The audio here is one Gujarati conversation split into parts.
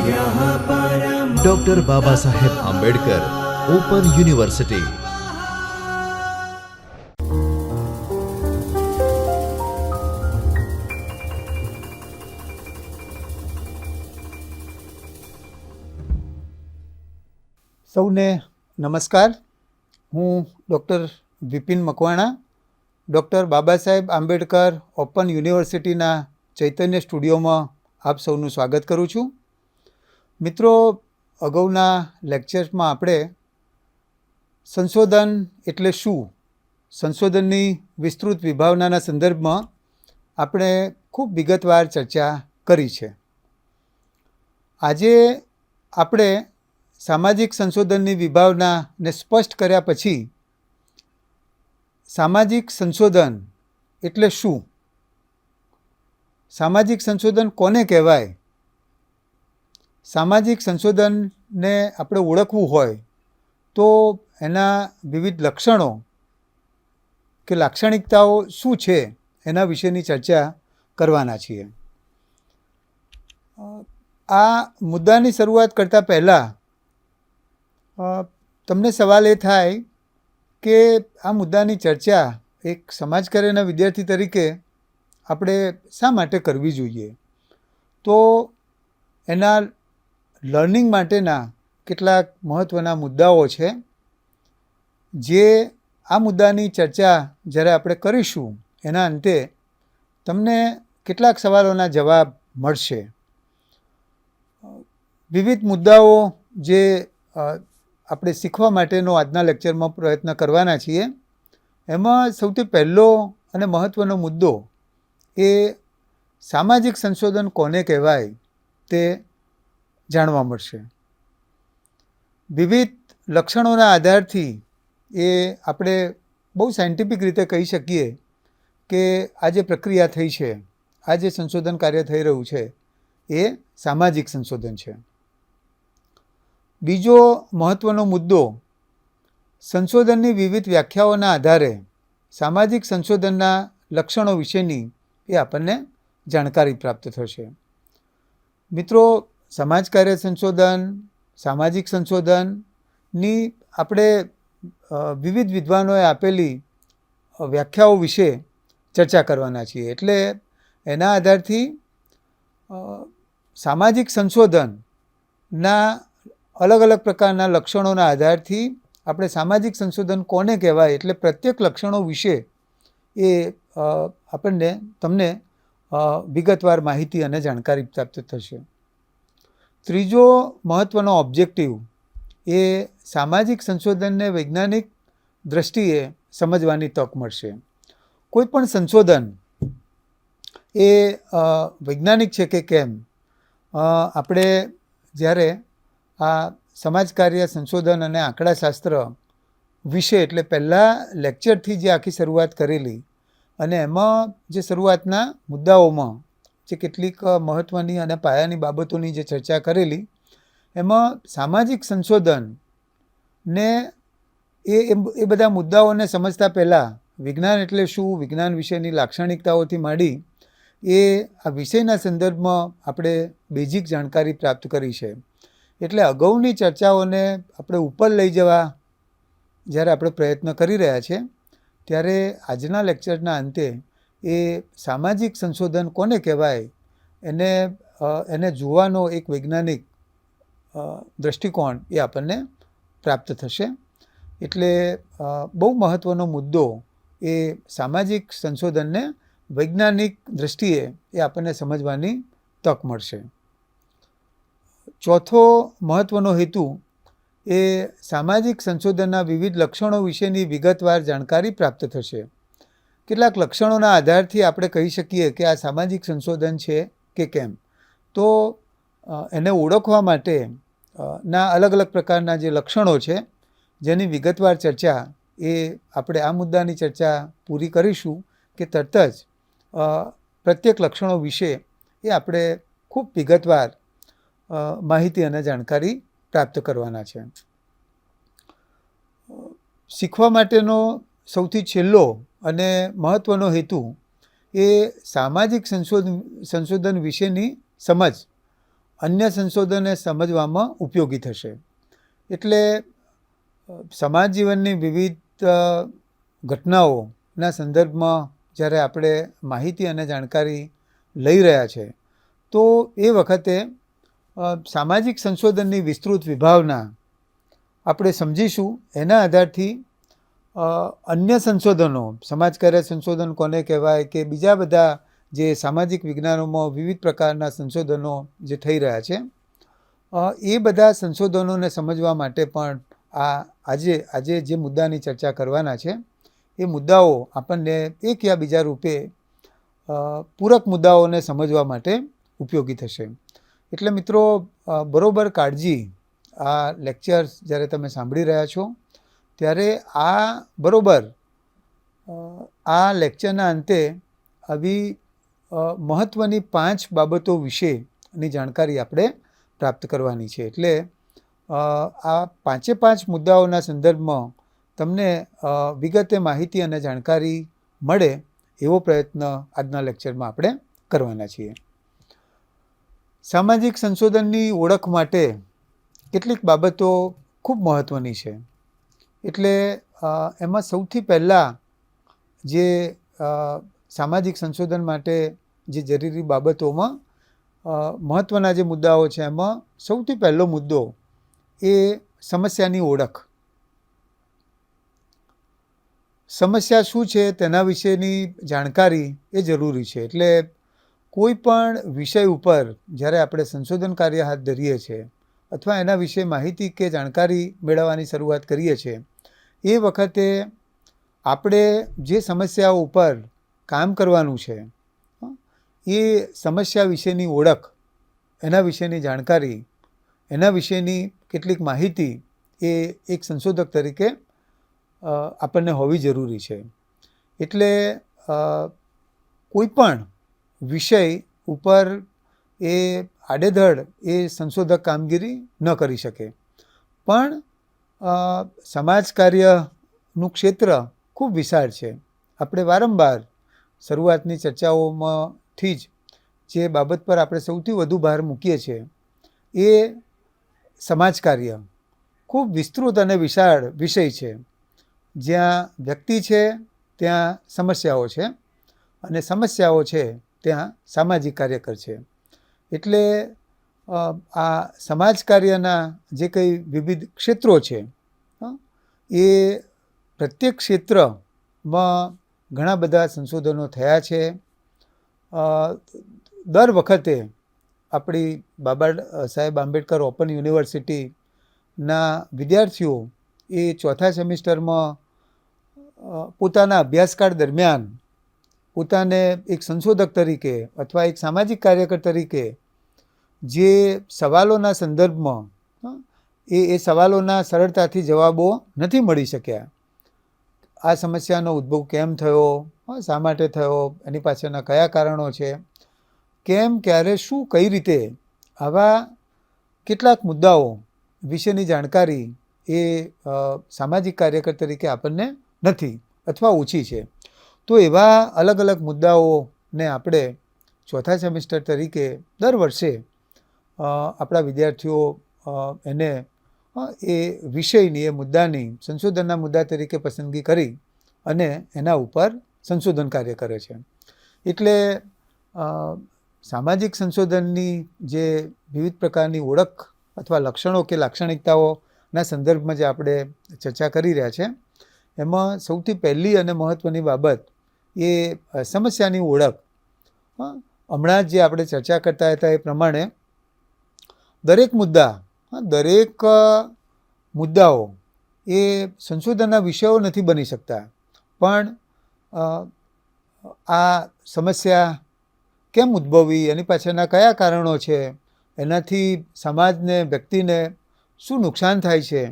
Doctor Baba Saheb Ambedkar open university. સૌને નમસ્કાર। હું doctor Vipin Makwana, doctor Baba Saheb Ambedkar open યુનિવર્સિટીના ચૈતન્ય સ્ટુડિયોમાં આપ સૌનું સ્વાગત કરું છું। મિત્રો, અગાઉના લેક્ચર્સમાં આપણે સંશોધન એટલે શું, સંશોધનની વિસ્તૃત વિભાવનાના સંદર્ભમાં આપણે ખૂબ વિગતવાર ચર્ચા કરી છે। આજે આપણે સામાજિક સંશોધનની વિભાવનાને સ્પષ્ટ કર્યા પછી સામાજિક સંશોધન એટલે શું, સામાજિક સંશોધન કોને કહેવાય, સામાજિક સંશોધનને આપણે ઓળખવું હોય તો એના વિવિધ લક્ષણો કે લાક્ષણિકતાઓ શું છે એના વિશેની ચર્ચા કરવાના છીએ। આ મુદ્દાની શરૂઆત કરતાં પહેલાં તમને સવાલ એ થાય કે આ મુદ્દાની ચર્ચા એક સમાજકાર્યના વિદ્યાર્થી તરીકે આપણે શા માટે કરવી જોઈએ। તો એના લર્નિંગ માટેના કેટલાક મહત્ત્વના મુદ્દાઓ છે, જે આ મુદ્દાની ચર્ચા જ્યારે આપણે કરીશું એના અંતે તમને કેટલાક સવાલોના જવાબ મળશે। વિવિધ મુદ્દાઓ જે આપણે શીખવા માટેનો આજના લેક્ચરમાં પ્રયત્ન કરવાના છીએ, એમાં સૌથી પહેલો અને મહત્ત્વનો મુદ્દો એ સામાજિક સંશોધન કોને કહેવાય તે જાણવા મળશે। વિવિધ લક્ષણોના આધારથી એ આપણે બહુ સાયન્ટિફિક રીતે કહી શકીએ કે આ જે પ્રક્રિયા થઈ છે, આ જે સંશોધન કાર્ય થઈ રહ્યું છે એ સામાજિક સંશોધન છે। બીજો મહત્ત્વનો મુદ્દો, સંશોધનની વિવિધ વ્યાખ્યાઓના આધારે સામાજિક સંશોધનના લક્ષણો વિશેની એ આપણને જાણકારી પ્રાપ્ત થશે। મિત્રો, સમાજકાર્ય સંશોધન, સામાજિક સંશોધનની આપણે વિવિધ વિદ્વાનોએ આપેલી વ્યાખ્યાઓ વિશે ચર્ચા કરવાના છીએ। એટલે એના આધારથી સામાજિક સંશોધનના અલગ અલગ પ્રકારના લક્ષણોના આધારથી આપણે સામાજિક સંશોધન કોને કહેવાય એટલે પ્રત્યેક લક્ષણો વિશે એ આપણને તમને વિગતવાર માહિતી અને જાણકારી પ્રાપ્ત થશે। ત્રીજો મહત્ત્વનો ઓબ્જેક્ટિવ એ સામાજિક સંશોધનને વૈજ્ઞાનિક દૃષ્ટિએ સમજવાની તક મળશે। કોઈ પણ સંશોધન એ વૈજ્ઞાનિક છે કે કેમ, આપણે જ્યારે આ સમાજકાર્ય સંશોધન અને આંકડાશાસ્ત્ર વિશે એટલે પહેલાં લેક્ચરથી જે આખી શરૂઆત કરેલી અને એમાં જે શરૂઆતના મુદ્દાઓમાં જે કેટલીક મહત્ત્વની અને પાયાની બાબતોની જે ચર્ચા કરેલી, એમાં સામાજિક સંશોધનને એ બધા મુદ્દાઓને સમજતા પહેલાં વિજ્ઞાન એટલે શું, વિજ્ઞાન વિશેની લાક્ષણિકતાઓથી માંડી એ આ વિષયના સંદર્ભમાં આપણે બેઝિક જાણકારી પ્રાપ્ત કરી છે। એટલે અગાઉની ચર્ચાઓને આપણે ઉપર લઈ જવા જ્યારે આપણે પ્રયત્ન કરી રહ્યા છીએ, ત્યારે આજના લેક્ચરના અંતે એ સામાજિક સંશોધન કોને કહેવાય એને જોવાનો એક વૈજ્ઞાનિક દૃષ્ટિકોણ એ આપણને પ્રાપ્ત થશે। એટલે બહુ મહત્ત્વનો મુદ્દો એ સામાજિક સંશોધનને વૈજ્ઞાનિક દૃષ્ટિએ એ આપણને સમજવાની તક મળશે। ચોથો મહત્ત્વનો હેતુ એ સામાજિક સંશોધનના વિવિધ લક્ષણો વિશેની વિગતવાર જાણકારી પ્રાપ્ત થશે। કેટલાક લક્ષણોના આધારથી આપણે કહી શકીએ કે આ સામાજિક સંશોધન છે કે કેમ। તો એને ઓળખવા માટે ના અલગ અલગ પ્રકારના જે લક્ષણો છે, જેની વિગતવાર ચર્ચા એ આપણે આ મુદ્દાની ચર્ચા પૂરી કરીશું કે તરત જ પ્રત્યેક લક્ષણો વિશે એ આપણે ખૂબ વિગતવાર માહિતી અને જાણકારી પ્રાપ્ત કરવાના છે। શીખવા માટેનો સૌથી છેલ્લો અને મહત્ત્વનો હેતુ એ સામાજિક સંશોધન વિશેની સમજ અન્ય સંશોધનને સમજવામાં ઉપયોગી થશે. એટલે સમાજ જીવનની વિવિધ ઘટનાઓના સંદર્ભમાં જ્યારે આપણે માહિતી અને જાણકારી લઈ રહ્યા છે તો એ વખતે સામાજિક સંશોધનની વિસ્તૃત વિભાવના આપણે સમજીશું. એના આધારથી અન્ય સંશોધનો, સમાજકાર્ય સંશોધન કોને કહેવાય કે બીજા બધા જે સામાજિક વિજ્ઞાનોમાં વિવિધ પ્રકારના સંશોધનો જે થઈ રહ્યા છે એ બધા સંશોધનોને સમજવા માટે પણ આજે જે મુદ્દાની ચર્ચા કરવાના છે એ મુદ્દાઓ આપણને એક યા બીજા રૂપે પૂરક મુદ્દાઓને સમજવા માટે ઉપયોગી થશે. એટલે મિત્રો, બરોબર કાળજી આ લેક્ચર્સ જ્યારે તમે સાંભળી રહ્યા છો ત્યારે બરોબર આ લેક્ચરના અંતે આવી મહત્ત્વની 5 બાબતો વિશેની જાણકારી આપણે પ્રાપ્ત કરવાની છે. એટલે આ 5 મુદ્દાઓના સંદર્ભમાં તમને વિગતે માહિતી અને જાણકારી મળે એવો પ્રયત્ન આજના લેક્ચરમાં આપણે કરવાના છીએ. સામાજિક સંશોધનની ઓળખ માટે કેટલીક બાબતો ખૂબ મહત્ત્વની છે. એટલે એમાં સૌથી પહેલાં જે સામાજિક સંશોધન માટે જે જરૂરી બાબતોમાં મહત્ત્વના જે મુદ્દાઓ છે એમાં સૌથી પહેલો મુદ્દો એ સમસ્યાની ઓળખ. સમસ્યા શું છે તેના વિશેની જાણકારી એ જરૂરી છે. એટલે કોઈ પણ વિષય ઉપર જ્યારે આપણે સંશોધન કાર્ય હાથ ધરીએ છીએ અથવા એના વિશે માહિતી કે જાણકારી મેળવવાની શરૂઆત કરીએ છીએ એ વખતે આપણે જે સમસ્યાઓ ઉપર કામ કરવાનું છે એ સમસ્યા વિશેની ઓળખ, એના વિશેની જાણકારી, એના વિશેની કેટલીક માહિતી એ એક સંશોધક તરીકે આપણને હોવી જરૂરી છે. એટલે કોઈ પણ વિષય ઉપર એ આડેધડ એ સંશોધક કામગીરી ન કરી શકે. પણ સમાજ કાર્યનું ક્ષેત્ર ખૂબ વિશાળ છે. આપણે વારંવાર શરૂઆતની ચર્ચાઓમાંથી જે બાબત પર આપણે સૌથી વધુ ભાર મૂકીએ છીએ એ સમાજ કાર્ય ખૂબ વિસ્તૃત અને વિશાળ વિષય છે. જ્યાં વ્યક્તિ છે ત્યાં સમસ્યાઓ છે અને સમસ્યાઓ છે ત્યાં સામાજિક કાર્યકર છે. એટલે આ સમાજ કાર્યના જે કંઈ વિવિધ ક્ષેત્રો છે એ પ્રત્યેક ક્ષેત્રમાં ઘણા બધા સંશોધનો થયા છે. દર વખતે આપણી બાબા સાહેબ આંબેડકર ઓપન યુનિવર્સિટીના વિદ્યાર્થીઓ એ ચોથા સેમિસ્ટરમાં પોતાના અભ્યાસકાળ દરમિયાન પોતાને એક સંશોધક તરીકે અથવા એક સામાજિક કાર્યકર તરીકે જે સવાલોના સંદર્ભમાં એ સવાલોના સરળતાથી જવાબો નથી મળી શક્યા. આ સમસ્યાનો ઉદ્ભવ કેમ થયો, શા માટે થયો, એની પાછળના કયા કારણો છે, કેમ, ક્યારે, શું, કઈ રીતે, આવા કેટલાક મુદ્દાઓ વિશેની જાણકારી એ સામાજિક કાર્યકર તરીકે આપણને નથી અથવા ઓછી છે. તો એવા અલગ અલગ મુદ્દાઓને આપણે ચોથા સેમિસ્ટર તરીકે દર વર્ષે આપણા વિદ્યાર્થીઓ એને એ વિષયની, એ મુદ્દાની સંશોધનના મુદ્દા તરીકે પસંદગી કરી અને એના ઉપર સંશોધન કાર્ય કરે છે. એટલે સામાજિક સંશોધનની જે વિવિધ પ્રકારની ઓળખ અથવા લક્ષણો કે લાક્ષણિકતાઓના સંદર્ભમાં જે આપણે ચર્ચા કરી રહ્યા છે એમાં સૌથી પહેલી અને મહત્ત્વની બાબત એ સમસ્યાની ઓળખ. હમણાં જ જે આપણે ચર્ચા કરતા હતા એ પ્રમાણે દરેક મુદ્દાઓ એ સંશોધનના વિષયો નથી બની શકતા. પણ આ સમસ્યા કેમ ઉદ્ભવી, એની પાછળના કયા કારણો છે, એનાથી સમાજને, વ્યક્તિને શું નુકસાન થાય છે,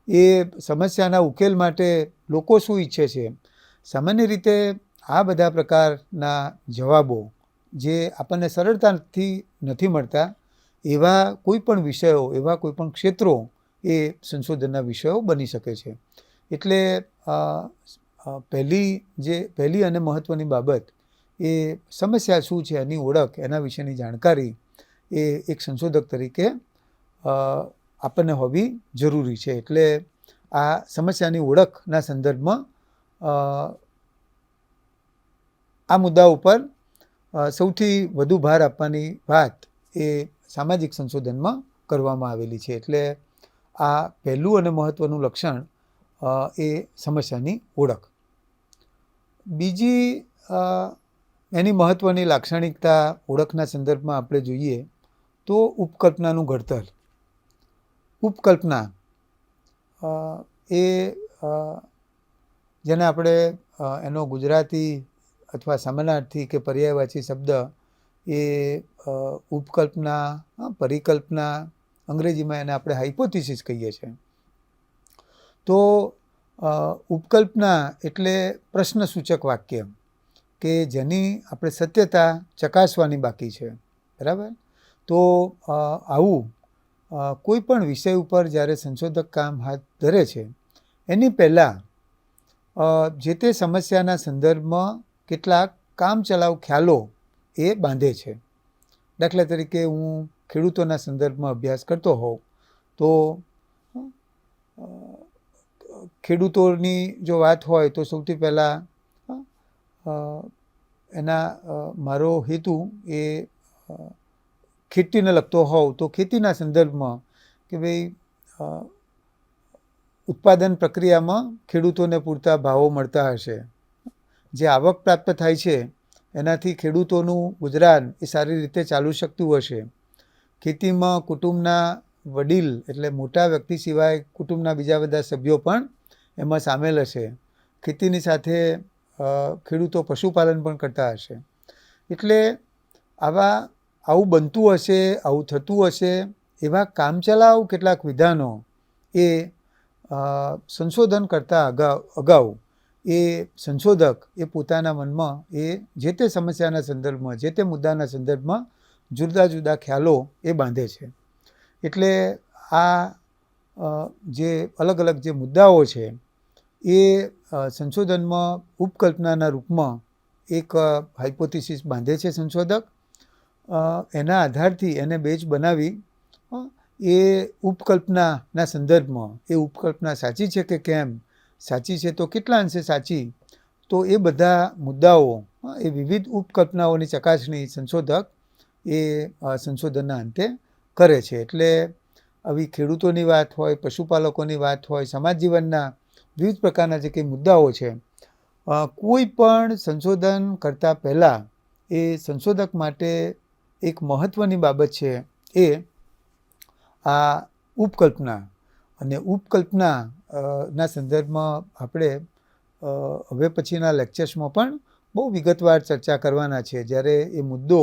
એ સમસ્યાના ઉકેલ માટે લોકો શું ઈચ્છે છે, સામાન્ય રીતે આ બધા પ્રકારના જવાબો જે આપણને સરળતાથી નથી મળતા એવા કોઈ પણ વિષયો, એવા કોઈ પણ ક્ષેત્રો એ સંશોધનના વિષયો બની શકે છે. એટલે પહેલી અને મહત્ત્વની બાબત એ સમસ્યા શું છે એની ઓળખ, એના વિશેની જાણકારી એ એક સંશોધક તરીકે આપણને હોવી જરૂરી છે. એટલે આ સમસ્યાની ઓળખના સંદર્ભમાં આ મુદ્દા ઉપર સૌથી વધુ ભાર આપવાની વાત એ સામાજિક સંશોધનમાં કરવામાં આવેલી છે. એટલે આ પહેલું અને મહત્ત્વનું લક્ષણ એ સમસ્યાની ઓળખ. બીજી એની મહત્ત્વની લાક્ષણિકતા ઓળખના સંદર્ભમાં આપણે જોઈએ તો ઉપકલ્પનાનું ઘડતર. ઉપકલ્પના એ જેને આપણે એનો ગુજરાતી અથવા સમાનાર્થી કે પર્યાયવાચી શબ્દ એ ઉપકલ્પના, પરિકલ્પના, અંગ્રેજીમાં એને આપણે હાઇપોથિસિસ કહીએ છીએ. તો ઉપકલ્પના એટલે પ્રશ્નસૂચક વાક્ય કે જેની આપણે સત્યતા ચકાસવાની બાકી છે, બરાબર. તો આવું કોઈ પણ વિષય ઉપર જ્યારે સંશોધક કામ હાથ ધરે છે એની પહેલાં જે તે સમસ્યાના સંદર્ભમાં કેટલાક કામચલાઉ ખ્યાલો એ બાંધે છે. દાખલા તરીકે હું ખેડૂતોના સંદર્ભમાં અભ્યાસ કરતો હોઉં તો ખેડૂતોની જો વાત હોય તો સૌથી પહેલાં એના મારો હેતુ એ ખેતીને લગતો હોવ તો ખેતીના સંદર્ભમાં કે ભાઈ ઉત્પાદન પ્રક્રિયામાં ખેડૂતોને પૂરતા ભાવો મળતા હશે, જે આવક પ્રાપ્ત થાય છે એનાથી ખેડૂતોનું ગુજરાન એ સારી રીતે ચાલુ શકતું હશે, ખેતીમાં કુટુંબના વડીલ એટલે મોટા વ્યક્તિ સિવાય કુટુંબના બીજા બધા સભ્યો પણ એમાં સામેલ હશે, ખેતીની સાથે ખેડૂતો પશુપાલન પણ કરતા હશે. એટલે આવું બનતું હશે, આવું થતું હશે એવા કામચલાઉ કેટલાક વિધાનો એ સંશોધન કરતાં અગાઉ એ સંશોધક એ પોતાના મનમાં એ જે તે સમસ્યાના સંદર્ભમાં, જે તે મુદ્દાના સંદર્ભમાં જુદા જુદા ખ્યાલો એ બાંધે છે. એટલે આ જે અલગ અલગ જે મુદ્દાઓ છે એ સંશોધનમાં ઉપકલ્પનાના રૂપમાં એક હાઇપોથિસિસ બાંધે છે સંશોધક. એના આધારથી એને બેઝ બનાવી એ ઉપકલ્પનાના સંદર્ભમાં એ ઉપકલ્પના સાચી છે કે કેમ, સાચી છે તો કેટલા અંશે સાચી, તો એ બધા મુદ્દાઓ એ વિવિધ ઉપકલ્પનાઓની ચકાસણી સંશોધક એ સંશોધનના અંતે કરે છે. એટલે આવી ખેડૂતોની વાત હોય, પશુપાલકોની વાત હોય, સમાજ જીવનના વિવિધ પ્રકારના જે કંઈ મુદ્દાઓ છે, કોઈ પણ સંશોધન કરતાં પહેલાં એ સંશોધક માટે એક મહત્ત્વની બાબત છે એ આ ઉપકલ્પના. અને ઉપકલ્પના ના સંદર્ભમાં આપણે હવે પછીના લેક્ચર્સમાં પણ બહુ વિગતવાર ચર્ચા કરવાના છે. જ્યારે એ મુદ્દો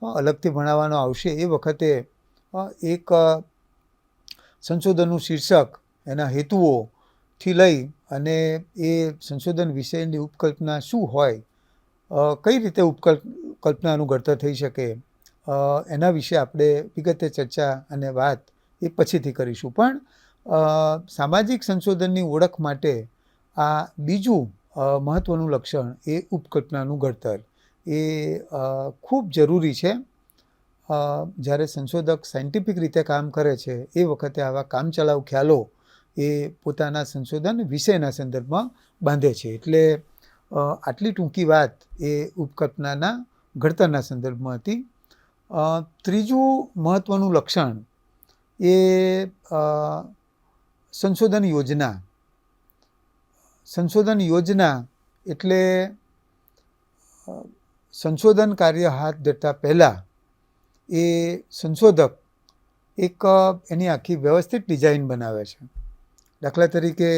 અલગથી ભણાવવાનો આવશે એ વખતે એક સંશોધનનું શીર્ષક, એના હેતુઓથી લઈ અને એ સંશોધન વિષયની ઉપકલ્પના શું હોય, કઈ રીતે ઉપકલ્પનાનું ઘડતર થઈ શકે, એના વિશે આપણે વિગતે ચર્ચા અને વાત એ પછીથી કરીશું. પણ સામાજિક સંશોધનની ઓળખ માટે આ બીજું મહત્ત્વનું લક્ષણ એ ઉપકલ્પનાનું ઘડતર એ ખૂબ જરૂરી છે. જ્યારે સંશોધક સાયન્ટિફિક રીતે કામ કરે છે એ વખતે આવા કામચલાઉ ખ્યાલો એ પોતાના સંશોધન વિષયના સંદર્ભમાં બાંધે છે. એટલે આટલી ટૂંકી વાત એ ઉપકલ્પનાના ઘડતરના સંદર્ભમાં હતી. ત્રીજું મહત્ત્વનું લક્ષણ એ સંશોધન યોજના. સંશોધન યોજના એટલે સંશોધન કાર્ય હાથ ધરતા પહેલાં એ સંશોધક એક એની આખી વ્યવસ્થિત ડિઝાઇન બનાવે છે. દાખલા તરીકે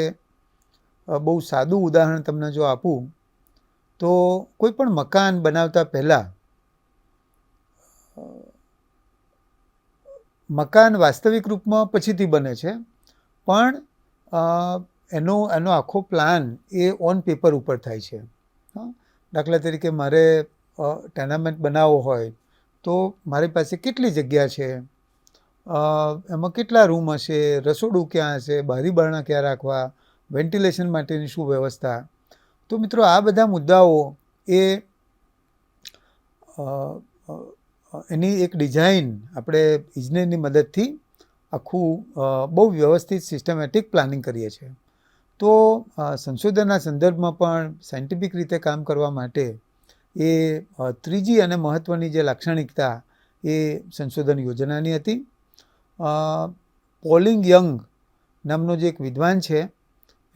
બહુ સાદું ઉદાહરણ તમને જો આપું તો કોઈ પણ મકાન બનાવતા પહેલાં મકાન વાસ્તવિક રૂપમાં પછીથી બને છે, પણ એનો આખો પ્લાન એ ઓન પેપર ઉપર થાય છે. દાખલા તરીકે મારે ટેનામેન્ટ બનાવવો હોય તો મારી પાસે કેટલી જગ્યા છે, એમાં કેટલા રૂમ હશે, રસોડું ક્યાં હશે, બારી બારણા ક્યાં રાખવા, વેન્ટિલેશન માટેની શું વ્યવસ્થા. તો મિત્રો આ બધા મુદ્દાઓ એ એની એક ડિઝાઇન આપણે ઇજનેરની મદદથી આખું બહુ વ્યવસ્થિત સિસ્ટમેટિક પ્લાનિંગ કરીએ છીએ. તો સંશોધનના સંદર્ભમાં પણ સાયન્ટિફિક રીતે કામ કરવા માટે એ ત્રીજી અને મહત્ત્વની જે લાક્ષણિકતા એ સંશોધન યોજનાની હતી. પોલિંગ યંગ નામનો જે એક વિદ્વાન છે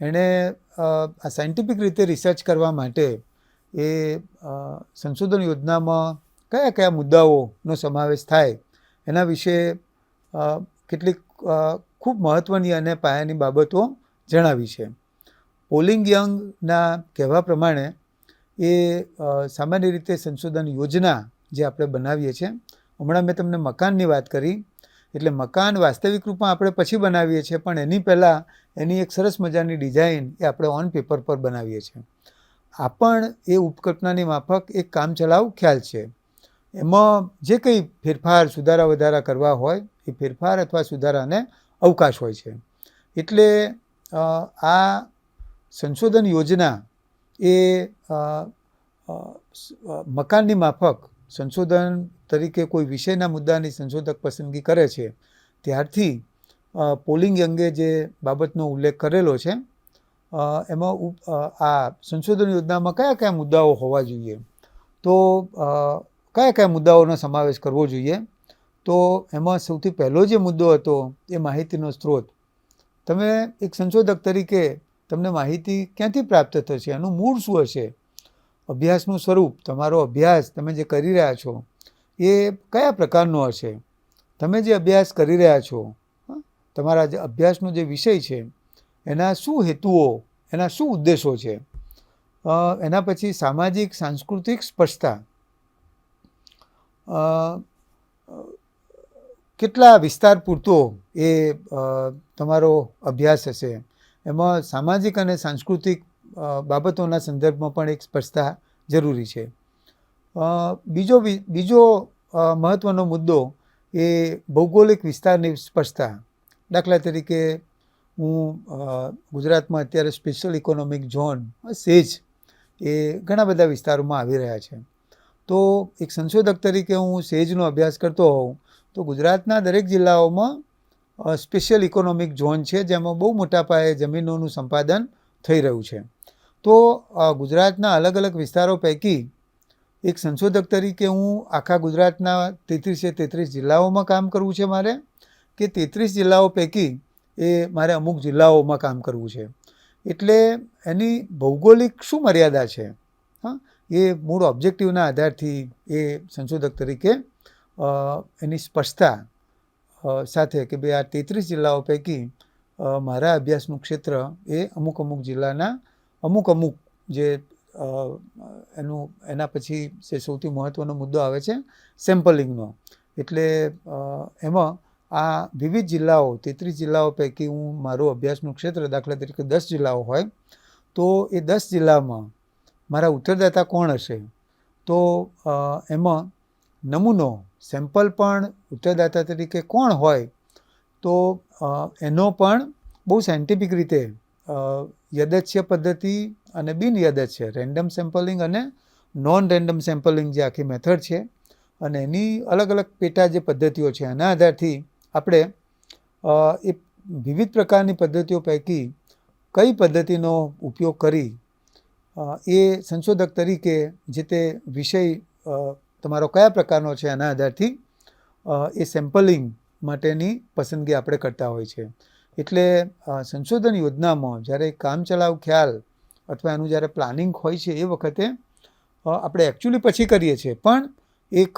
એણે આ સાયન્ટિફિક રીતે રિસર્ચ કરવા માટે એ સંશોધન યોજનામાં કયા કયા મુદ્દાઓનો સમાવેશ થાય એના વિશે કેટલીક ખૂબ મહત્ત્વની અને પાયાની બાબતો જણાવી છે. પોલિંગ યંગના કહેવા પ્રમાણે એ સામાન્ય રીતે સંશોધન યોજના જે આપણે બનાવીએ છીએ, હમણાં મેં તમને મકાનની વાત કરી, એટલે મકાન વાસ્તવિક રૂપમાં આપણે પછી બનાવીએ છીએ, પણ એની પહેલાં એની એક સરસ મજાની ડિઝાઇન એ આપણે ઓન પેપર પર બનાવીએ છીએ. આ પણ એ ઉપકલ્પનાની માફક એક કામચલાઉ ખ્યાલ છે. એમાં જે કંઈ ફેરફાર સુધારા વધારા કરવા હોય એ ફેરફાર અથવા સુધારાને અવકાશ હોય છે. એટલે આ સંશોધન યોજના એ મકાનની માફક સંશોધન તરીકે કોઈ વિષયના મુદ્દાની સંશોધક પસંદગી કરે છે ત્યારથી પોલિંગ યંગે જે બાબતનો ઉલ્લેખ કરેલો છે એમાં આ સંશોધન યોજનામાં કયા કયા મુદ્દાઓ હોવા જોઈએ, તો કયા કયા મુદ્દાઓનો સમાવેશ કરવો જોઈએ, તો એમાં સૌથી પહેલો જે મુદ્દો હતો એ માહિતીનો સ્ત્રોત. તમે એક સંશોધક તરીકે તમને માહિતી ક્યાંથી પ્રાપ્ત થશે, એનું મૂળ શું હશે, અભ્યાસનું સ્વરૂપ, તમારો અભ્યાસ તમે જે કરી રહ્યા છો એ કયા પ્રકારનો હશે, તમે જે અભ્યાસ કરી રહ્યા છો તમારા જે અભ્યાસનો જે વિષય છે એના શું હેતુઓ, એના શું ઉદ્દેશો છે, એના પછી સામાજિક સાંસ્કૃતિક સ્પષ્ટતા, કેટલા વિસ્તાર પૂરતો એ તમારો અભ્યાસ હશે, એમાં સામાજિક અને સાંસ્કૃતિક બાબતોના સંદર્ભમાં પણ એક સ્પષ્ટતા જરૂરી છે. બીજો મહત્ત્વનો મુદ્દો એ ભૌગોલિક વિસ્તારની સ્પષ્ટતા. દાખલા તરીકે હું ગુજરાતમાં અત્યારે સ્પેશિયલ ઇકોનોમિક ઝોન સેજ એ ઘણા બધા વિસ્તારોમાં આવી રહ્યા છે. તો એક સંશોધક તરીકે હું સેજનો અભ્યાસ કરતો હોઉં તો ગુજરાતના દરેક જિલ્લાઓમાં સ્પેશિયલ ઇકોનોમિક ઝોન છે જેમાં બહુ મોટા પાયે જમીનોનું સંપાદન થઈ રહ્યું છે. તો ગુજરાતના અલગ અલગ વિસ્તારો પૈકી એક સંશોધક તરીકે હું આખા ગુજરાતના 33 જિલ્લાઓમાં કામ કરવું છે મારે, કે 33 જિલ્લાઓ પૈકી એ મારે અમુક જિલ્લાઓમાં કામ કરવું છે. એટલે એની ભૌગોલિક શું મર્યાદા છે, એ મૂળ ઓબ્જેક્ટિવના આધારથી એ સંશોધક તરીકે એની સ્પષ્ટતા સાથે કે ભાઈ આ 33 જિલ્લાઓ પૈકી મારા અભ્યાસનું ક્ષેત્ર એ અમુક જિલ્લાના અમુક જે એના પછી જે સૌથી મહત્ત્વનો મુદ્દો આવે છે સેમ્પલિંગનો. એટલે એમાં આ વિવિધ જિલ્લાઓ 33 જિલ્લાઓ પૈકી હું મારું અભ્યાસનું ક્ષેત્ર દાખલા તરીકે 10 જિલ્લાઓ હોય તો એ 10 જિલ્લામાં મારા ઉત્તરદાતા કોણ હશે, તો એમાં નમૂનો સેમ્પલ પણ ઉત્તરદાતા તરીકે કોણ હોય, તો એનો પણ બહુ સાયન્ટિફિક રીતે યદચ્છ પદ્ધતિ અને બિન યદચ્છ રેન્ડમ સેમ્પલિંગ અને નોન રેન્ડમ સેમ્પલિંગ જે આખી મેથડ છે અને એની અલગ અલગ પેટા જે પદ્ધતિઓ છે એના આધારથી આપણે એ વિવિધ પ્રકારની પદ્ધતિઓ પૈકી કઈ પદ્ધતિનો ઉપયોગ કરી એ સંશોધક તરીકે જે તે વિષય તમારો કયા પ્રકારનો છે એના આધારથી એ સેમ્પલિંગ માટેની પસંદગી આપણે કરતા હોય છે. એટલે સંશોધન યોજનામાં જ્યારે કામચલાઉ ખ્યાલ અથવા એનું જ્યારે પ્લાનિંગ હોય છે એ વખતે આપણે એકચ્યુઅલી પછી કરીએ છીએ, પણ એક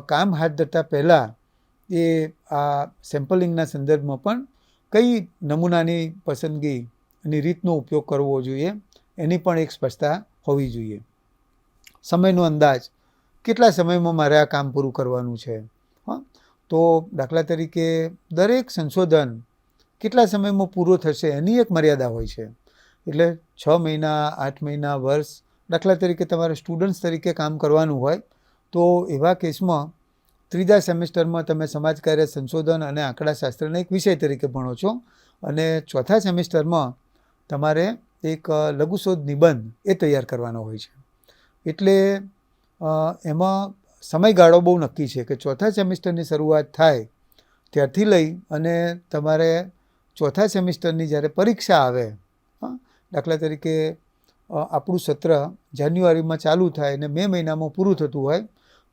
કામ હાથ ધરતા પહેલાં એ આ સેમ્પલિંગના સંદર્ભમાં પણ કઈ નમૂનાની પસંદગીની રીતનો ઉપયોગ કરવો જોઈએ એની પણ એક સ્પષ્ટતા હોવી જોઈએ. સમયનો અંદાજ, કેટલા સમયમાં મારે આ કામ પૂરું કરવાનું છે, તો દાખલા તરીકે દરેક સંશોધન કેટલા સમયમાં પૂરો થશે એની એક મર્યાદા હોય છે. એટલે 6 મહિના, 8 મહિના, વર્ષ. દાખલા તરીકે તમારે સ્ટુડન્ટ્સ તરીકે કામ કરવાનું હોય તો એવા કેસમાં 3જા સેમેસ્ટરમાં તમે સમાજ કાર્ય સંશોધન અને આંકડાશાસ્ત્રના એક વિષય તરીકે ભણો છો અને 4થા સેમેસ્ટરમાં તમારે એક લઘુશોધ નિબંધ એ તૈયાર કરવાનો હોય છે. એટલે એમાં સમયગાળો બહુ નક્કી છે કે ચોથા સેમિસ્ટરની શરૂઆત થાય ત્યારથી લઈ અને તમારે ચોથા સેમિસ્ટરની જ્યારે પરીક્ષા આવે, દાખલા તરીકે આપણું સત્ર જાન્યુઆરીમાં ચાલુ થાય અને મે મહિનામાં પૂરું થતું હોય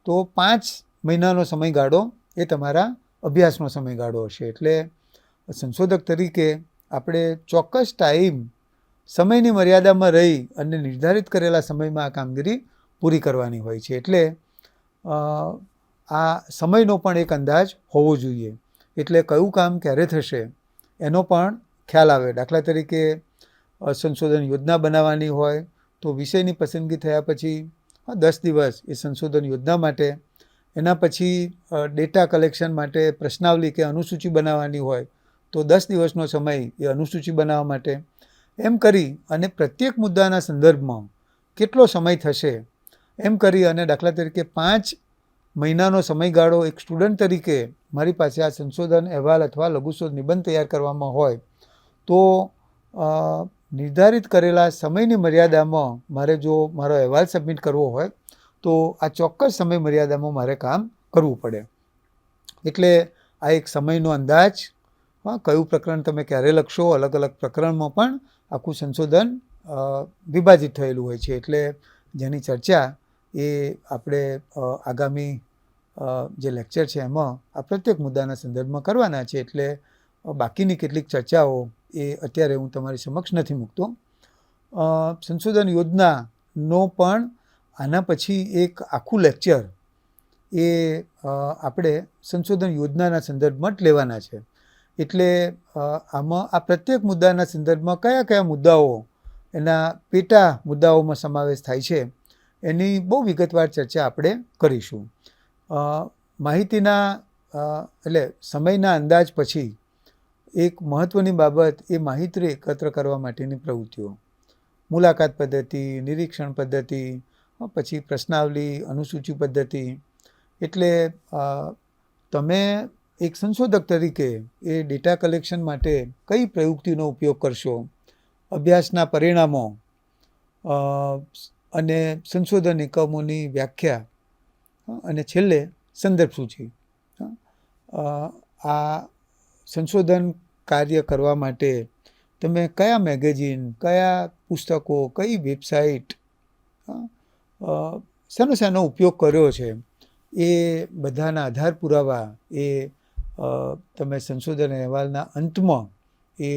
તો 5 મહિનાનો સમયગાળો એ તમારા અભ્યાસનો સમયગાળો હશે. એટલે સંશોધક તરીકે આપણે ચોક્કસ ટાઈમ સમયની મર્યાદામાં રહી અને નિર્ધારિત કરેલા સમયમાં આ કામગીરી પૂરી કરવાની હોય છે. એટલે આ સમયનો પણ એક અંદાજ હોવો જોઈએ. એટલે કયું કામ ક્યારે થશે એનો પણ ખ્યાલ આવે. દાખલા તરીકે સંશોધન યોજના બનાવવાની હોય તો વિષયની પસંદગી થયા પછી 10 દિવસ એ સંશોધન યોજના માટે, એના પછી ડેટા કલેક્શન માટે પ્રશ્નાવલી કે અનુસૂચિ બનાવવાની હોય તો 10 દિવસનો સમય એ અનુસૂચિ બનાવવા માટે. એમ કરી અને પ્રત્યેક મુદ્દાના સંદર્ભમાં કેટલો સમય થશે એમ કરી અને દાખલા તરીકે 5 મહિનાનો સમયગાળો એક સ્ટુડન્ટ તરીકે મારી પાસે આ સંશોધન અહેવાલ અથવા લઘુશોધ નિબંધ તૈયાર કરવામાં હોય તો નિર્ધારિત કરેલા સમયની મર્યાદામાં મારે જો મારો અહેવાલ સબમિટ કરવો હોય તો આ ચોક્કસ સમય મર્યાદામાં મારે કામ કરવું પડે. એટલે આ એક સમયનો અંદાજ, કયું પ્રકરણ તમે ક્યારે લખશો, અલગ અલગ પ્રકરણમાં પણ આખું સંશોધન વિભાજિત થયેલું હોય છે. એટલે જેની ચર્ચા એ આપણે આગામી જે લેક્ચર છે એમાં આ પ્રત્યેક મુદ્દાના સંદર્ભમાં કરવાના છે. એટલે બાકીની કેટલીક ચર્ચાઓ એ અત્યારે હું તમારી સમક્ષ નથી મૂકતો. સંશોધન યોજનાનો પણ આના પછી એક આખું લેક્ચર એ આપણે સંશોધન યોજનાના સંદર્ભમાં જ લેવાના છે. એટલે આમાં આ પ્રત્યેક મુદ્દાના સંદર્ભમાં કયા કયા મુદ્દાઓ એના પેટા મુદ્દાઓમાં સમાવેશ થાય છે એની બહુ વિગતવાર ચર્ચા આપણે કરીશું. માહિતીના એટલે સમયના અંદાજ પછી એક મહત્ત્વની બાબત એ માહિતી એકત્ર કરવા માટેની પ્રવૃત્તિઓ, મુલાકાત પદ્ધતિ, નિરીક્ષણ પદ્ધતિ, પછી પ્રશ્નાવલી, અનુસૂચિ પદ્ધતિ. એટલે તમે એક સંશોધક તરીકે એ ડેટા કલેક્શન માટે કઈ પ્રયુક્તિનો ઉપયોગ કરશો, અભ્યાસના પરિણામો અને સંશોધન એકમોની વ્યાખ્યા અને છેલ્લે સંદર્ભ સૂચિ. આ સંશોધન કાર્ય કરવા માટે તમે કયા મેગેઝિન, કયા પુસ્તકો, કઈ વેબસાઇટ, શાનો ઉપયોગ કર્યો છે એ બધાના આધાર પુરાવા એ તમે સંશોધન અહેવાલના અંતમાં એ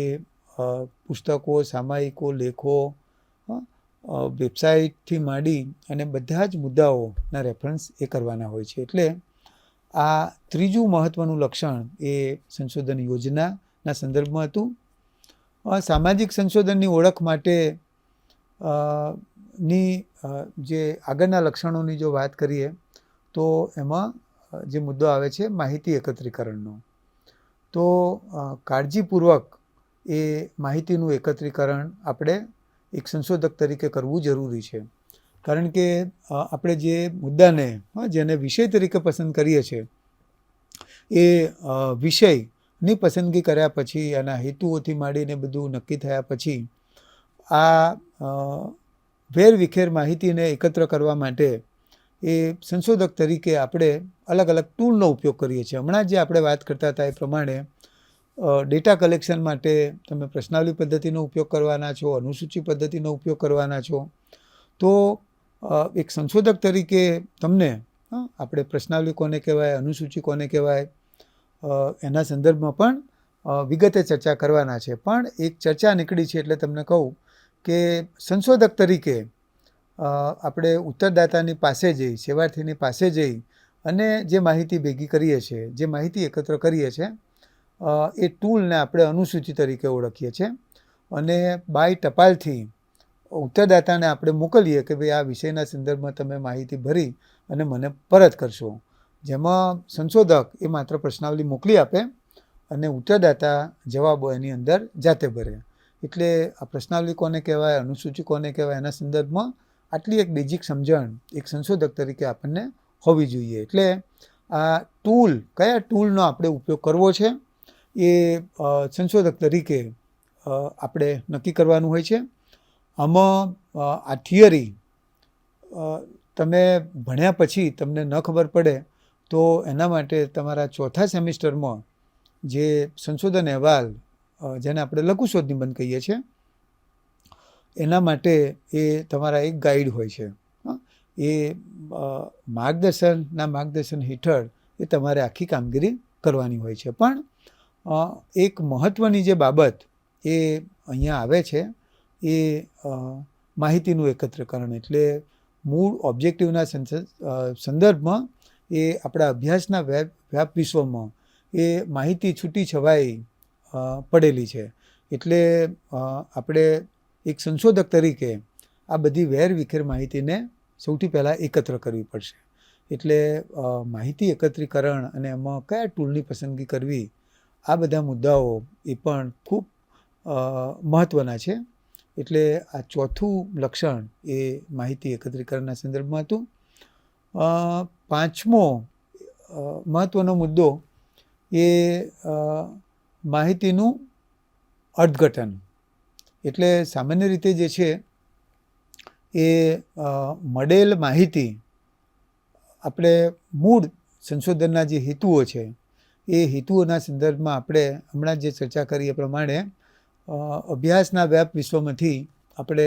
પુસ્તકો, સામાયિકો, લેખો, વેબસાઇટથી માંડી અને બધા જ મુદ્દાઓના રેફરન્સ એ કરવાના હોય છે. એટલે આ ત્રીજું મહત્ત્વનું લક્ષણ એ સંશોધન યોજનાના સંદર્ભમાં હતું. સામાજિક સંશોધનની ઓળખ માટે ની જે આગળના લક્ષણોની જો વાત કરીએ તો એમાં જે મુદ્દો આવે છે માહિતી એકત્રીકરણનો. તો કાળજીપૂર્વક એ માહિતીનું એકત્રીકરણ આપણે એક સંશોધક તરીકે કરવું જરૂરી છે. કારણ કે આપણે જે મુદ્દાને જેને વિષય તરીકે પસંદ કરીએ છીએ એ વિષયની પસંદગી કર્યા પછી એના હેતુઓથી માંડીને બધું નક્કી થયા પછી આ વેરવિખેર માહિતીને એકત્ર કરવા માટે એ સંશોધક તરીકે આપણે અલગ અલગ ટૂલનો ઉપયોગ કરીએ છીએ. હમણાં જે આપણે વાત કરતા હતા એ પ્રમાણે ડેટા કલેક્શન માટે તમે પ્રશ્નાવલી પદ્ધતિનો ઉપયોગ કરવાના છો, અનુસૂચિ પદ્ધતિનો ઉપયોગ કરવાના છો. તો એક સંશોધક તરીકે તમને આપણે પ્રશ્નાવલી કોને કહેવાય, અનુસૂચિ કોને કહેવાય એના સંદર્ભમાં પણ વિગતે ચર્ચા કરવાના છે. પણ એક ચર્ચા નીકળી છે એટલે તમને કહું કે સંશોધક તરીકે આપણે ઉત્તરદાતાની પાસે જઈ, સેવાર્થીની પાસે જઈ અને જે માહિતી ભેગી કરીએ છીએ, જે માહિતી એકત્ર કરીએ છીએ એ ટૂલને આપણે અનુસૂચિ તરીકે ઓળખીએ છીએ. અને બાય ટપાલથી ઉત્તરદાતાને આપણે મોકલીએ કે ભાઈ આ વિષયના સંદર્ભમાં તમે માહિતી ભરી અને મને પરત કરશો. જેમાં સંશોધક એ માત્ર પ્રશ્નાવલી મોકલી આપે અને ઉત્તરદાતા જવાબો એની અંદર જાતે ભરે. એટલે આ પ્રશ્નાવલી કોને કહેવાય, અનુસૂચિ કોને કહેવાય એના સંદર્ભમાં આટલી એક બેઝિક સમજણ એક સંશોધક તરીકે આપણને હોવી જોઈએ. એટલે આ ટૂલ, કયા ટૂલનો આપણે ઉપયોગ કરવો છે એ સંશોધક તરીકે આપણે નક્કી કરવાનું હોય છે. આમાં આ થિયરી તમે ભણ્યા પછી તમને ન ખબર પડે તો એના માટે તમારા ચોથા સેમિસ્ટરમાં જે સંશોધન અહેવાલ જેને આપણે લઘુશોધ નિબંધ કહીએ છીએ એના માટે એ તમારા એક ગાઈડ હોય છે. એ માર્ગદર્શન હેઠળ એ તમારે આખી કામગીરી કરવાની હોય છે. પણ એક મહત્ત્વની જે બાબત એ અહીંયા આવે છે એ માહિતીનું એકત્રીકરણ. એટલે મૂળ ઓબ્જેક્ટિવના સંદર્ભમાં એ આપણા અભ્યાસના વ્યાપ વિશ્વમાં એ માહિતી છૂટી છવાઈ પડેલી છે. એટલે આપણે એક સંશોધક તરીકે આ બધી વેરવિખેર માહિતીને સૌથી પહેલાં એકત્ર કરવી પડશે. એટલે માહિતી એકત્રીકરણ અને એમાં કયા ટૂલની પસંદગી કરવી આ બધા મુદ્દાઓ એ પણ ખૂબ મહત્ત્વના છે. એટલે આ ચોથું લક્ષણ એ માહિતી એકત્રીકરણના સંદર્ભમાં હતું. પાંચમો મહત્ત્વનો મુદ્દો એ માહિતીનું અર્થઘટન. એટલે સામાન્ય રીતે જે છે એ મળેલ માહિતી આપણે મૂળ સંશોધનના જે હેતુઓ છે એ હેતુઓના સંદર્ભમાં આપણે હમણાં જે ચર્ચા કરી એ પ્રમાણે અભ્યાસના વ્યાપ વિશ્વમાંથી આપણે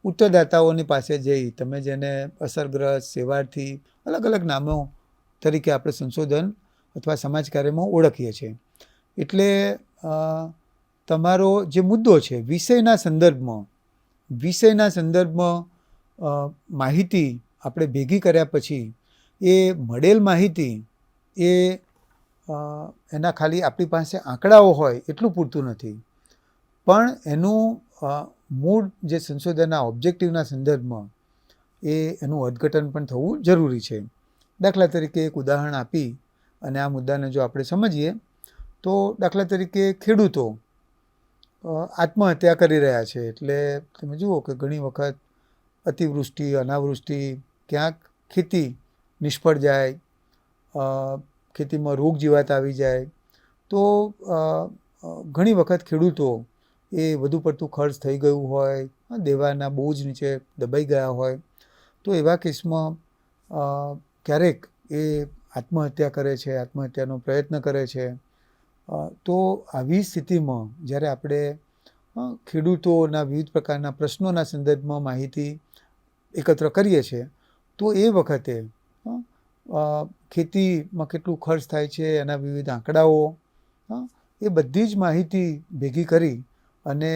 ઉત્તરદાતાઓની પાસે જઈ, તમે જેને અસરગ્રસ્ત, સેવાર્થી, અલગ અલગ નામો તરીકે આપણે સંશોધન અથવા સમાજ કાર્યમાં ઓળખીએ છીએ. એટલે તમારો જે મુદ્દો છે વિષયના સંદર્ભમાં માહિતી આપણે ભેગી કર્યા પછી એ મળેલ માહિતી એ એના ખાલી આપણી પાસે આંકડાઓ હોય એટલું પૂરતું નથી, પણ એનું મૂળ જે સંશોધનના ઓબ્જેક્ટિવના સંદર્ભમાં એનું અર્થઘટન પણ થવું જરૂરી છે. દાખલા તરીકે એક ઉદાહરણ આપી અને આ મુદ્દાને જો આપણે સમજીએ તો દાખલા તરીકે ખેડૂતો આત્મહત્યા કરી રહ્યા છે. એટલે તમે જુઓ કે ઘણી વખત અતિવૃષ્ટિ, અનાવૃષ્ટિ, ક્યાંક ખેતી નિષ્ફળ જાય, ખેતીમાં રોગ જીવાત આવી જાય તો ઘણી વખત ખેડૂતો એ વધુ પડતું ખર્ચ થઈ ગયું હોય, દેવાના બોજ નીચે દબાઈ ગયા હોય તો એવા કેસમાં ક્યારેક એ આત્મહત્યા કરે છે, આત્મહત્યાનો પ્રયત્ન કરે છે. તો આવી સ્થિતિમાં જ્યારે આપણે ખેડૂતોના વિવિધ પ્રકારના પ્રશ્નોના સંદર્ભમાં માહિતી એકત્ર કરીએ છીએ તો એ વખતે ખેતીમાં કેટલું ખર્ચ થાય છે એના વિવિધ આંકડાઓ એ બધી જ માહિતી ભેગી કરી અને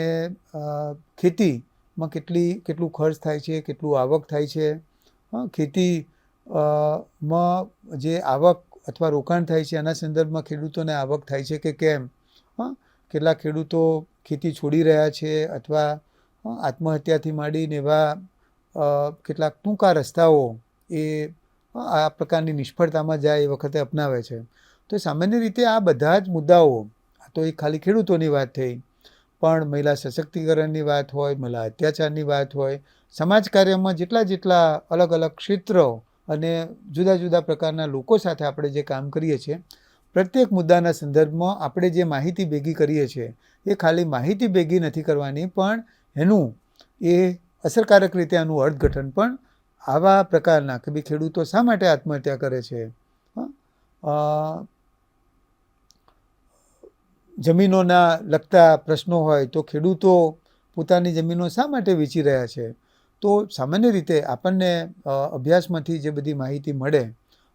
ખેતીમાં કેટલું ખર્ચ થાય છે, કેટલું આવક થાય છે, ખેતીમાં જે આવક અથવા રોકાણ થાય છે એના સંદર્ભમાં ખેડૂતોને આવક થાય છે કે કેમ, કેટલા ખેડૂતો ખેતી છોડી રહ્યા છે અથવા આત્મહત્યાથી માંડીને એવા કેટલાક ટૂંકા રસ્તાઓ એ આ પ્રકારની નિષ્ફળતામાં જાય એ વખતે અપનાવે છે. તો સામાન્ય રીતે આ બધા જ મુદ્દાઓ, આ તો એક ખાલી ખેડૂતોની વાત થઈ, પણ મહિલા સશક્તિકરણની વાત હોય, મહિલા અત્યાચારની વાત હોય, સમાજ કાર્યમાં જેટલા અલગ અલગ ક્ષેત્રો અને જુદા જુદા પ્રકારના લોકો સાથે આપણે જે કામ કરીએ છીએ, પ્રત્યેક મુદ્દાના સંદર્ભમાં આપણે જે માહિતી ભેગી કરીએ છીએ એ ખાલી માહિતી ભેગી નથી કરવાની, પણ એનું એ અસરકારક રીતે આનું અર્થઘટન પણ આવા પ્રકારના કે ભાઈ ખેડૂતો શા માટે આત્મહત્યા કરે છે, જમીનોના લગતા પ્રશ્નો હોય તો ખેડૂતો પોતાની જમીનો શા માટે વેચી રહ્યા છે. તો સામાન્ય રીતે આપણને અભ્યાસમાંથી જે બધી માહિતી મળે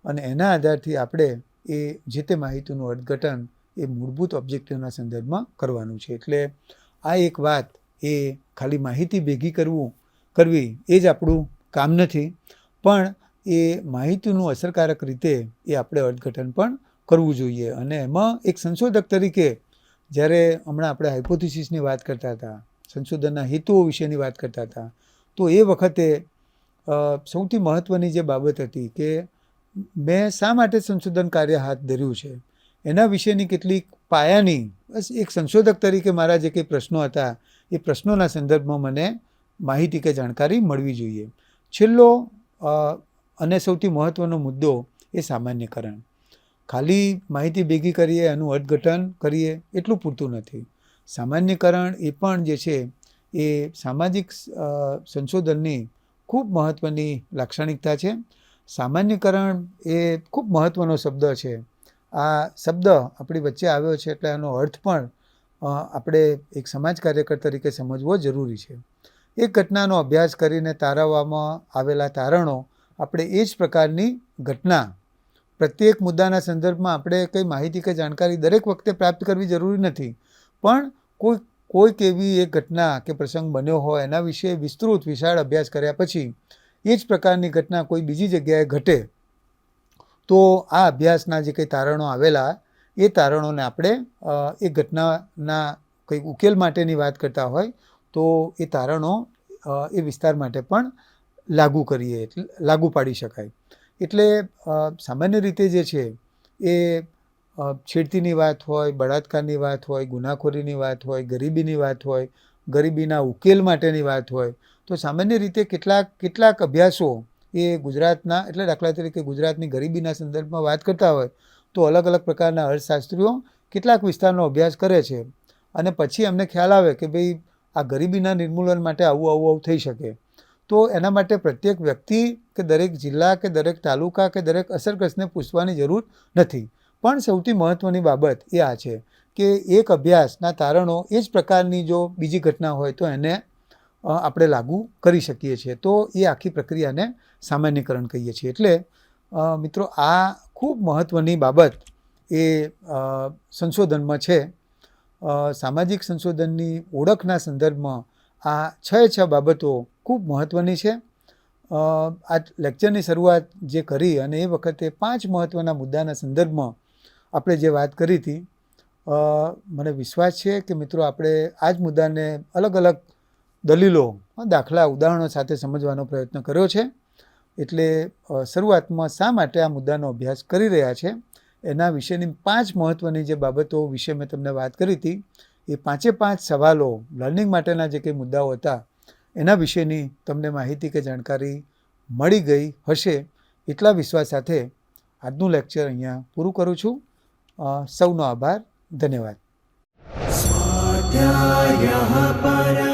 અને એના આધારથી આપણે એ જે તે માહિતીનું અર્થઘટન એ મૂળભૂત ઓબ્જેક્ટિવના સંદર્ભમાં કરવાનું છે. એટલે આ એક વાત એ ખાલી માહિતી ભેગી કરવી એ જ આપણું કામ નથી, પણ એ માહિતીનું અસરકારક રીતે એ આપણે અર્થઘટન પણ કરવું જોઈએ. અને એમાં એક સંશોધક તરીકે જ્યારે હમણાં આપણે હાઇપોથિસિસની વાત કરતા હતા, સંશોધનના હેતુઓ વિશેની વાત કરતા હતા, તો એ વખતે સૌથી મહત્ત્વની જે બાબત હતી કે મેં શા માટે સંશોધન કાર્ય હાથ ધર્યું છે એના વિશેની કેટલીક પાયાની એક સંશોધક તરીકે મારા જે કંઈ પ્રશ્નો હતા એ પ્રશ્નોના સંદર્ભમાં મને માહિતી કે જાણકારી મળવી જોઈએ. છેલ્લો અને સૌથી મહત્ત્વનો મુદ્દો એ સામાન્યકરણ. ખાલી માહિતી ભેગી કરીએ, એનું અર્થઘટન કરીએ એટલું પૂરતું નથી. સામાન્યકરણ એ પણ જે છે એ સામાજિક સંશોધનની ખૂબ મહત્ત્વની લાક્ષણિકતા છે. સામાન્યકરણ એ ખૂબ મહત્ત્વનો શબ્દ છે. આ શબ્દ આપણી વચ્ચે આવ્યો છે એટલે એનો અર્થ પણ આપણે એક સમાજ કાર્યકર તરીકે સમજવો જરૂરી છે. એક ઘટનાનો અભ્યાસ કરીને તારવવામાં આવેલા તારણો આપણે એ જ પ્રકારની ઘટના પ્રત્યેક મુદ્દાના સંદર્ભમાં આપણે કંઈ માહિતી કે જાણકારી દરેક વખતે પ્રાપ્ત કરવી જરૂરી નથી, પણ કોઈક એવી એક ઘટના કે પ્રસંગ બન્યો હોય એના વિશે વિસ્તૃત વિશાળ અભ્યાસ કર્યા પછી એ જ પ્રકારની ઘટના કોઈ બીજી જગ્યાએ ઘટે તો આ અભ્યાસના જે કંઈ તારણો આવેલા એ તારણોને આપણે એ ઘટનાના કંઈક ઉકેલ માટેની વાત કરતા હોય તો એ તારણો એ વિસ્તાર માટે પણ લાગુ પાડી શકાય. એટલે સામાન્ય રીતે જે છે એ છેડતીની વાત હોય, બળાત્કારની વાત હોય, ગુનાખોરીની વાત હોય, ગરીબીની વાત હોય, ગરીબીના ઉકેલ માટેની વાત હોય તો સામાન્ય રીતે કેટલાક અભ્યાસો એ ગુજરાતના, એટલે દાખલા તરીકે ગુજરાતની ગરીબીના સંદર્ભમાં વાત કરતા હોય તો અલગ અલગ પ્રકારના અર્થશાસ્ત્રીઓ કેટલાક વિસ્તારનો અભ્યાસ કરે છે અને પછી અમને ખ્યાલ આવે કે ભાઈ આ ગરીબીના નિર્મૂલન માટે આવું થઈ શકે. તો એના માટે પ્રત્યેક વ્યક્તિ કે દરેક જિલ્લા કે દરેક તાલુકા કે દરેક અસરગ્રસ્તને પૂછવાની જરૂર નથી. પણ સૌથી મહત્ત્વની બાબત એ આ છે કે એક અભ્યાસના તારણો એ જ પ્રકારની જો બીજી ઘટના હોય તો એને આપણે લાગુ કરી શકીએ છીએ. તો એ આખી પ્રક્રિયાને સામાન્યકરણ કહીએ છીએ. એટલે મિત્રો આ ખૂબ મહત્ત્વની બાબત એ સંશોધનમાં છે. સામાજિક સંશોધનની ઓળખના સંદર્ભમાં આ 6 બાબતો ખૂબ મહત્ત્વની છે. આ લેક્ચરની શરૂઆત જે કરી અને એ વખતે 5 મહત્ત્વના મુદ્દાના સંદર્ભમાં આપણે જે વાત કરી હતી, મને વિશ્વાસ છે કે મિત્રો આપણે આ જ મુદ્દાને અલગ અલગ દલીલો, દાખલા, ઉદાહરણો સાથે સમજવાનો પ્રયત્ન કર્યો છે. એટલે શરૂઆતમાં શા માટે આ મુદ્દાનો અભ્યાસ કરી રહ્યા છે એના વિશેની 5 મહત્ત્વની જે બાબતો વિશે મેં તમને વાત કરી હતી એ 5 સવાલો, લર્નિંગ માટેના જે કંઈ મુદ્દાઓ હતા એના વિશેની તમને માહિતી કે જાણકારી મળી ગઈ હશે એટલા વિશ્વાસ સાથે આજનું લેક્ચર અહીંયા પૂરું કરું છું. સૌનો આભાર. ધન્યવાદ. સ્વાધ્યાયઃ પરમ